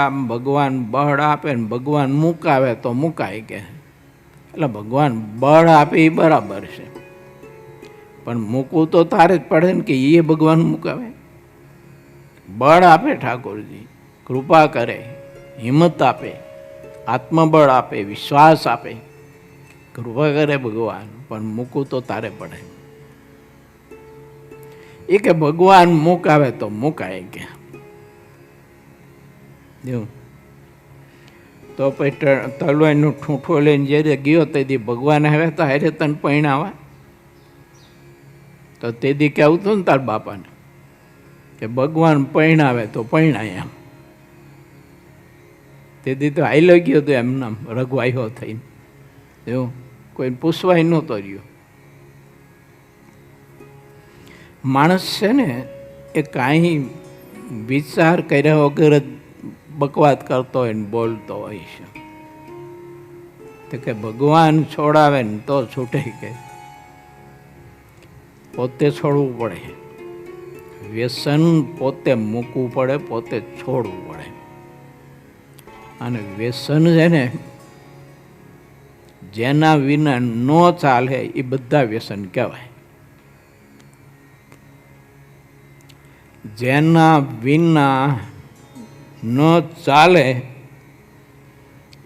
આપે ને ભગવાન મુકાવે તો મુકાય કે. એટલે ભગવાન બળ આપે એ બરાબર છે, પણ મૂકવું તો તારે જ પડે ને કે એ ભગવાન મુકાવે. બળ આપે ઠાકોરજી, કૃપા કરે, હિંમત આપે, આત્મબળ આપે, વિશ્વાસ આપે, કૃપા કરે ભગવાન, પણ મૂકવું તો તારે પડે. એ કે ભગવાન મુકાવે તો મુકાય કે. તો પછી તલવારનું ઠૂંઠો લઈને જ્યારે ગયો તેથી ભગવાન આવ્યા તો હારે તને પરણાવા. તો તેથી કેવું હતું ને તાર બાપાને કે ભગવાન પરણાવે તો પરણાય એમ. તેથી તો હાઈલો ગયો હતો એમ નામ રઘવાયો થઈને. એવું કોઈને પૂછવાય નહોતો રહ્યો. માણસ છે ને એ કાંઈ વિચાર કર્યા વગર જ બકવાત કરતો હોય ને બોલતો હોય છે. તો કે ભગવાન છોડાવે ને તો છૂટે, કે પોતે છોડવું પડે. વ્યસન પોતે મૂકવું પડે, પોતે છોડવું પડે. અને વ્યસન છે ને જેના વિના ન ચાલે એ બધા વ્યસન કહેવાય. જેના વિના ન ચાલે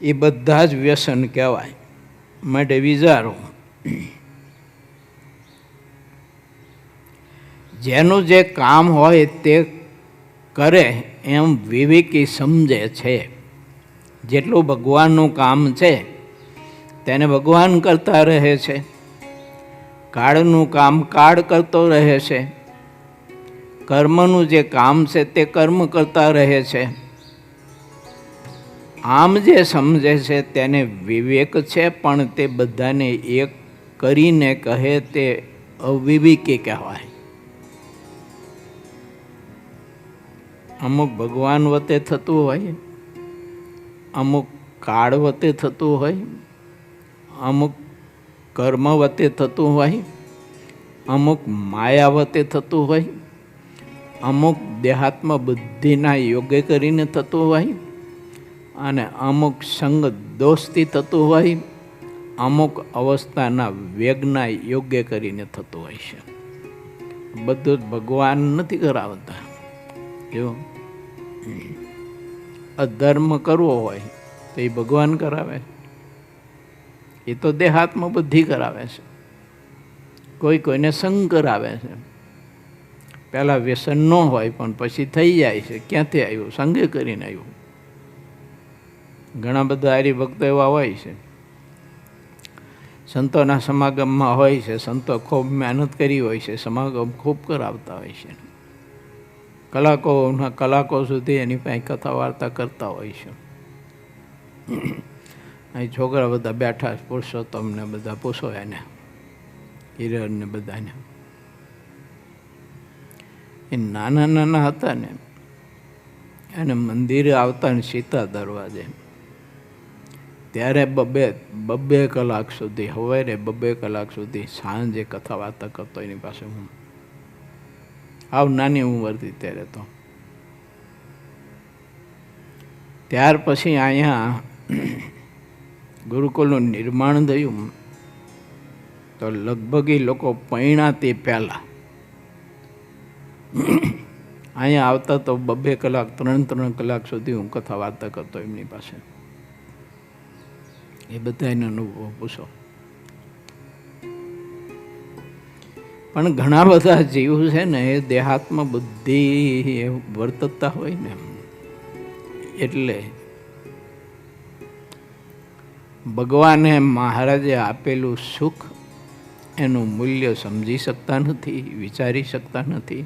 એ બધા જ વ્યસન કહેવાય. માટે વિચારો, જેનું જે કામ હોય તે કરે એમ વિવેકી સમજે છે. જેટલું ભગવાનનું કામ છે તેને ભગવાન કરતા રહે છે, કાળનું કામ કાળ કરતો રહે છે, કર્મનું જે કામ છે તે કર્મ કરતા રહે છે. આમ જે સમજે છે તેને વિવેક છે, પણ તે બધાને એક કરીને કહે તે અવિવેકી કહેવાય. અમુક ભગવાન વતે થતું હોય, અમુક કાળ વતે થતું હોય, અમુક કર્મ વતે થતું હોય, અમુક માયા વતે થતું હોય, અમુક દેહાત્મ બુદ્ધિના યોગ્ય કરીને થતું હોય અને અમુક સંગ દોષથી થતું હોય, અમુક અવસ્થાના વેગના યોગ્ય કરીને થતું હોય છે. બધું જ ભગવાન નથી કરાવતા. એવું અધર્મ કરવો હોય તો એ ભગવાન કરાવે, એ તો દેહાત્મ બુદ્ધિ કરાવે છે. કોઈ કોઈને સંગ કરાવે છે. પહેલાં વ્યસન ન હોય પણ પછી થઈ જાય છે. ક્યાંથી આવ્યું? સંગે કરીને આવ્યું. ઘણા બધા હરિભક્તો એવા હોય છે, સંતોના સમાગમમાં હોય છે, સંતો ખૂબ મહેનત કરી હોય છે, સમાગમ ખૂબ કરાવતા હોય છે, કલાકો સુધી એની પાસે કથા વાર્તા કરતા હોય છે. અહીં છોકરા બધા બેઠા, પુરુષોત્તમને બધા પૂછો એને, હિરણને બધાને. એ નાના નાના હતા ને, અને મંદિરે આવતા ને સીતા દરવાજે, ત્યારે બબ્બે કલાક સુધી, સવારે 2 કલાક સુધી, સાંજે કથા વાર્તા કરતો એની પાસે. હું આવ નાની ઉંમરથી ત્યારે તો. ત્યાર પછી અહીંયા ગુરુકુળનું નિર્માણ થયું તો લગભગ એ લોકો પૈણા તે પહેલાં અહીંયા આવતા તો 2 કલાક 3 કલાક સુધી હું કથા વાર્તા કરતો એમની પાસે. એ બધા એનો અનુભવ પૂછો. પણ ઘણા બધા જીવ છે ને એ દેહાત્મ બુદ્ધિ વર્તતા હોય ને, એટલે ભગવાને મહારાજે આપેલું સુખ એનું મૂલ્ય સમજી શકતા નથી, વિચારી શકતા નથી.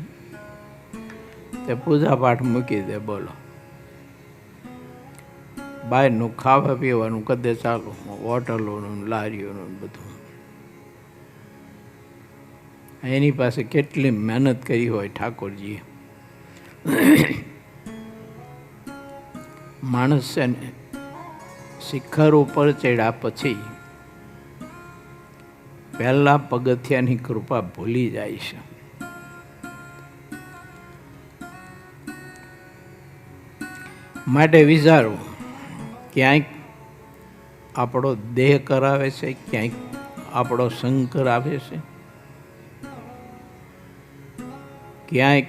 તે પૂજા પાઠ મૂકી દે. બોલો, બહારનું ખાવા પીવાનું કદે ચાલુ, હોટલોનું, લારીઓનું બધું. એની પાસે કેટલી મહેનત કરી હોય ઠાકોરજીએ. માણસ છે ને શિખર ઉપર ચડ્યા પછી પહેલા પગથિયાની કૃપા ભૂલી જાય છે. માટે વિચારવું, ક્યાંક આપણો દેહ કરાવે છે, ક્યાંક આપણો સંગ કરાવે છે, ક્યાંક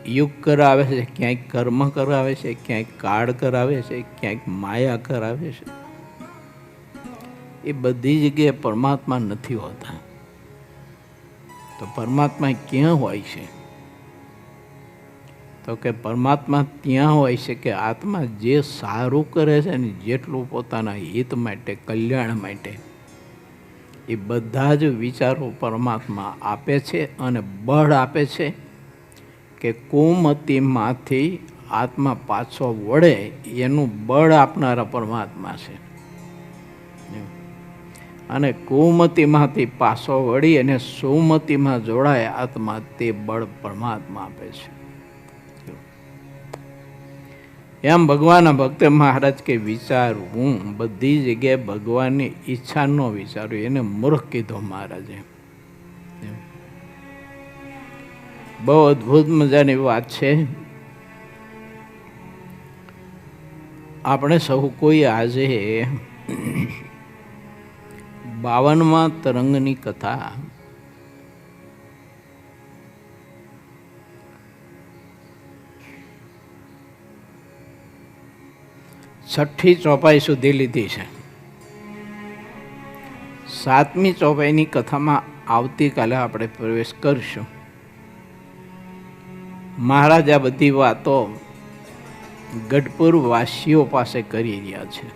યુગ કરાવે છે, ક્યાંક કર્મ કરાવે છે, ક્યાંક કાળ કરાવે છે, ક્યાંક માયા કરાવે છે. એ બધી જગ્યાએ પરમાત્મા નથી હોતા. તો પરમાત્મા ક્યાં હોય છે? તો કે પરમાત્મા ત્યાં હોય છે કે આત્મા જે સારું કરે છે ને, જેટલું પોતાના હિત માટે, કલ્યાણ માટે, એ બધા જ વિચારો પરમાત્મા આપે છે અને બળ આપે છે કે કુમતિમાંથી આત્મા પાછો વળે એનું બળ આપનારા પરમાત્મા છે. અને કુમતિમાંથી પાછો વળી અને સુમતિમાં જોડાય આત્મા, તે બળ પરમાત્મા આપે છે. એમ ભગવાનના ભક્ત મહારાજ કે વિચારવું, બધી જગ્યાએ ભગવાનની ઈચ્છા ન વિચારવું, એને મૂર્ખ કીધો મહારાજે. બહુ અદ્ભુત મજાની વાત છે. આપણે સૌ કોઈ આજે 52મા તરંગની કથા છઠ્ઠી ચોપાઈ સુધી લીધી છે. 7મી ચોપાઈની કથામાં આવતીકાલે આપણે પ્રવેશ કરશું. મહારાજ આ બધી વાતો ગઢપુર વાસીઓ પાસે કરી રહ્યા છે.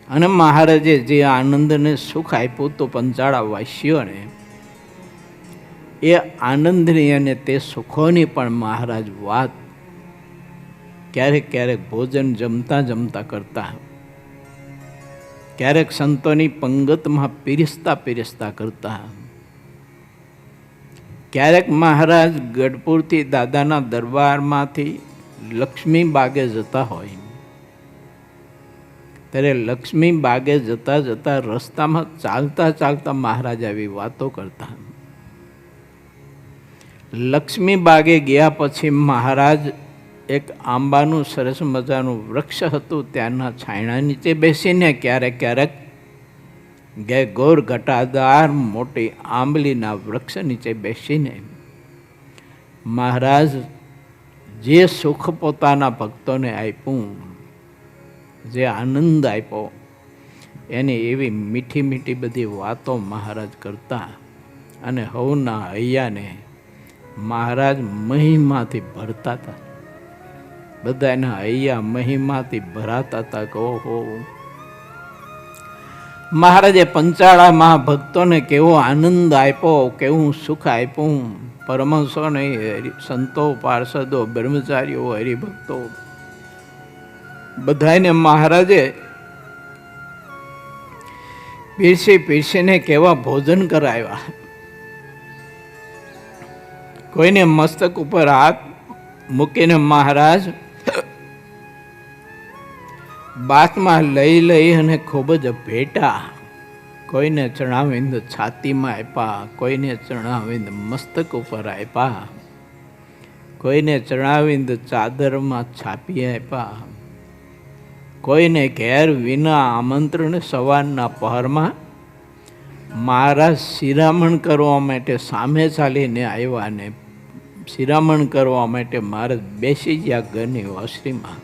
અને મહારાજે જે આનંદને સુખ આપ્યું તો પંચાળા વાસીઓને, એ આનંદની અને તે સુખોની પણ મહારાજ વાત ક્યારેક ક્યારેક ભોજન જમતા જમતા કરતા, ક્યારેક સંતોની પંગતમાં પીરસતા કરતા, ક્યારેક મહારાજ ગઢપુરથી દાદાના દરબારમાંથી લક્ષ્મી બાગે જતા હોય ત્યારે લક્ષ્મી બાગે જતા જતા રસ્તામાં ચાલતા મહારાજ આવી વાતો કરતા. લક્ષ્મી બાગે ગયા પછી મહારાજ એક આંબાનું સરસ મજાનું વૃક્ષ હતું, ત્યાંના છાંયડા નીચે બેસીને ક્યારેક ક્યારેક ગોર ઘટાદાર મોટી આંબલીના વૃક્ષ નીચે બેસીને મહારાજ જે સુખ પોતાના ભક્તોને આપ્યું, જે આનંદ આપ્યો, એની એવી મીઠી મીઠી બધી વાતો મહારાજ કરતા અને હવના હૈયાને મહારાજ મહિમાથી ભરતા હતા. બધાના હૈયા મહિમાથી ભરાતા હતા કે ઓહો, મહારાજે પંચાળામાં ભક્તોને કેવો આનંદ આપ્યો, કેવું સુખ આપ્યું. પરમહંસોને, સંતો, પાર્ષદો, બ્રહ્મચારીઓ, હરિભક્તો બધાને મહારાજે પીરસી પીરસીને કેવા ભોજન કરાવ્યા. કોઈને મસ્તક ઉપર હાથ મૂકીને મહારાજ બાથમાં લઈ લઈ અને ખૂબ જ ભેટા. કોઈને ચણાવિંદ છાતીમાં આપ્યા, કોઈને ચણાવિંદ મસ્તક ઉપર આપ્યા, કોઈને ચણાવિંદ ચાદરમાં છાપી આપ્યા, કોઈને ઘેર વિના આમંત્રણ સવારના પહરમાં મહારાજ શિરામણ કરવા માટે સામે ચાલીને આવ્યા ને શિરામણ કરવા માટે મહારાજ બેસી ગયા ઘરની ઓસરીમાં.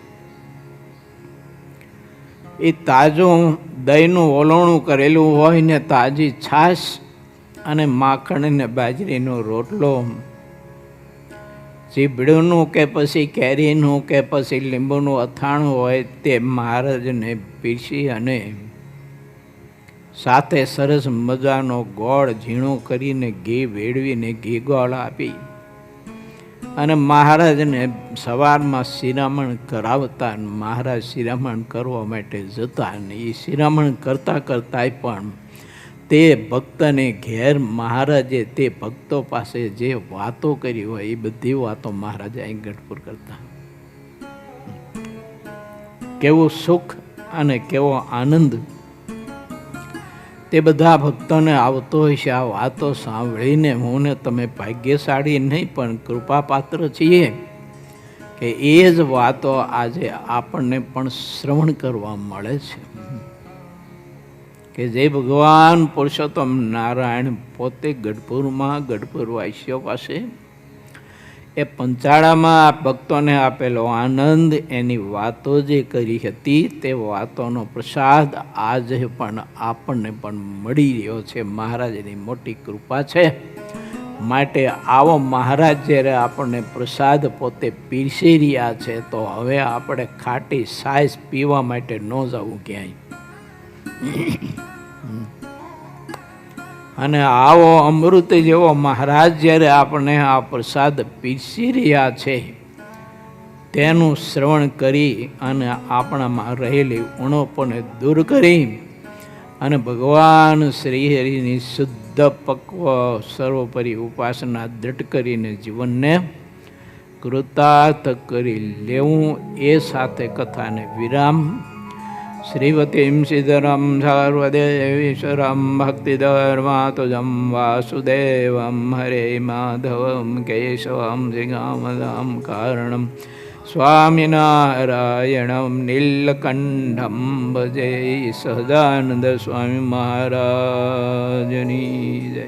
એ તાજું દહીંનું ઓલવણું કરેલું હોય ને તાજી છાશ અને માખણ ને બાજરીનો રોટલો, ચીભડુંનું કે પછી કેરીનું કે પછી લીંબુનું અથાણું હોય તે મહારાજને પીરસી અને સાથે સરસ મજાનો ગોળ ઝીણો કરીને ઘી વેડવીને ઘી ગોળ આપી અને મહારાજને સવારમાં શિરામણ કરાવતા. મહારાજ શિરામણ કરવા માટે જતા અને એ શિરામણ કરતાં કરતાં પણ તે ભક્તને ઘેર મહારાજે તે ભક્તો પાસે જે વાતો કરી હોય એ બધી વાતો મહારાજે અહીં ગઢપુર કરતા. કેવું સુખ અને કેવો આનંદ તે બધા ભક્તોને આવતો હોય છે. આ વાતો સાંભળીને હું ને તમે ભાગ્યશાળી નહીં પણ કૃપાપાત્ર છીએ કે એ જ વાતો આજે આપણને પણ શ્રવણ કરવા મળે છે. કે જે ભગવાન પુરુષોત્તમ નારાયણ પોતે ગઢપુરમાં ગઢપુર વાસીઓ પાસે એ પંચાળામાં ભક્તોને આપેલો આનંદ, એની વાતો જે કરી હતી તે વાતોનો પ્રસાદ આજે પણ આપણને પણ મળી રહ્યો છે. મહારાજની મોટી કૃપા છે. માટે આવો મહારાજ જ્યારે આપણને પ્રસાદ પોતે પીરસી રહ્યા છે તો હવે આપણે ખાટી સાઈઝ પીવા માટે ન જવું ક્યાંય. અને આવો અમૃત જેવો મહારાજ જ્યારે આપણે આ પ્રસાદ પીરસી રહ્યા છે તેનું શ્રવણ કરી અને આપણામાં રહેલી ઉણપોને દૂર કરી અને ભગવાન શ્રી હરિની શુદ્ધ પક્વ સર્વોપરી ઉપાસના દ્રઢ કરીને જીવનને કૃતાર્થ કરી લેવું. એ સાથે કથાને વિરામ. શ્રીવતીમ સિદ્ધરમ સર્વદેવીશ્વરમ ભક્તિધર્માતુજમ વાસુદેવમ હરે માધવમ કેશવમ શ્રીગામદામ કારણમ સ્વામિનારાયણમ નીલકંઠમ ભજે. સહજાનંદ સ્વામી મહારાજની જય.